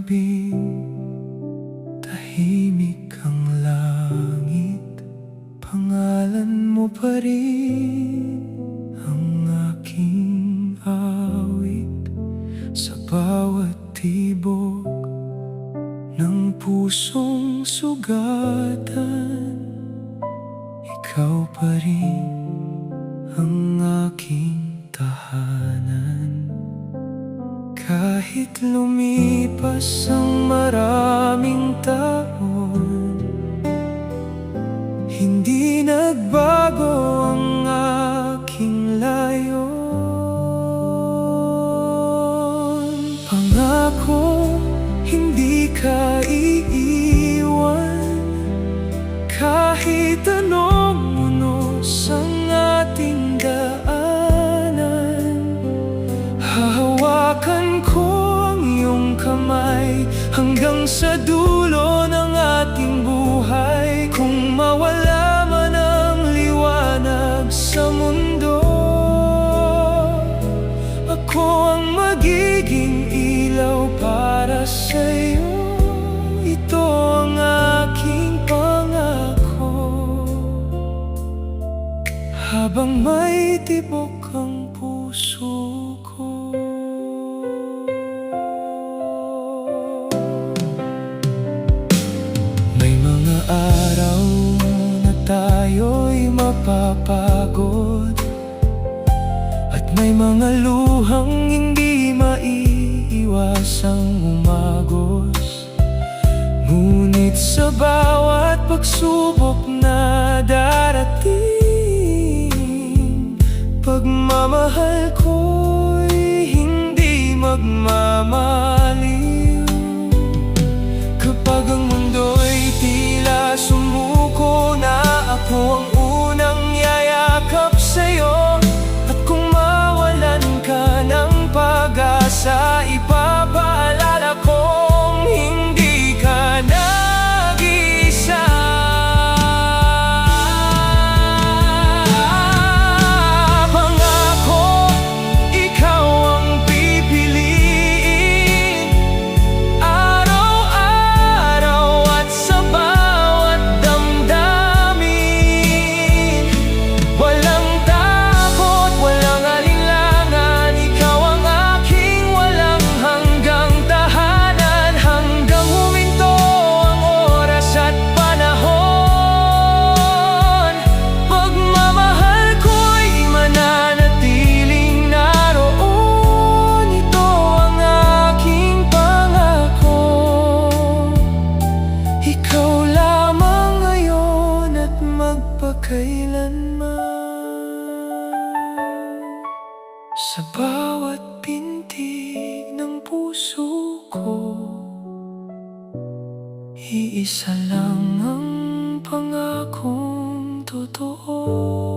gabing tahimik ang langit, pangalan mo pa rin ang aking awit. Sa bawat tibok ng pusong sugatan, ikaw pa rin ang aking tahanan. Kahit lumipas ang maraming taon, hindi nagbago ang aking layon. Pangako, hindi ka iiwan, kahit anong unos ang ating daanan. Hahawakan ko ang iyong kamay hanggang sa dulo ng ating buhay. Kung mawala man ang liwanag sa mundo, ako ang magiging ilaw para sa'yo. Ito ang aking pangako, habang may tibok ang puso ko. May mga araw na tayo'y mapapagod, at may mga luhang hindi maiiwasang umagos. Ngunit sa bawat pagsubok na darating, pagmamahal ko'y hindi magmamaliw. Kapag ang mundo'y tila sumuko na, ako ang unang yayakap sa'yo. At kung mawalan ka ng pag-asa, ipapaalala kong hindi ka nag-iisa. Pangako, ikaw ang pipiliin, araw-araw at sa bawat damdamin. Walang takot, walang alinlangan, ikaw ang aking walang hanggang tahanan. Hanggang huminto ang oras at panahon, pagmamahal ko'y mananatiling naroon. Ito ang aking pangako, ikaw lamang ngayon at magpakailanman. Sa bawat pintig ng puso ko, iisa lang ang pangakong totoo.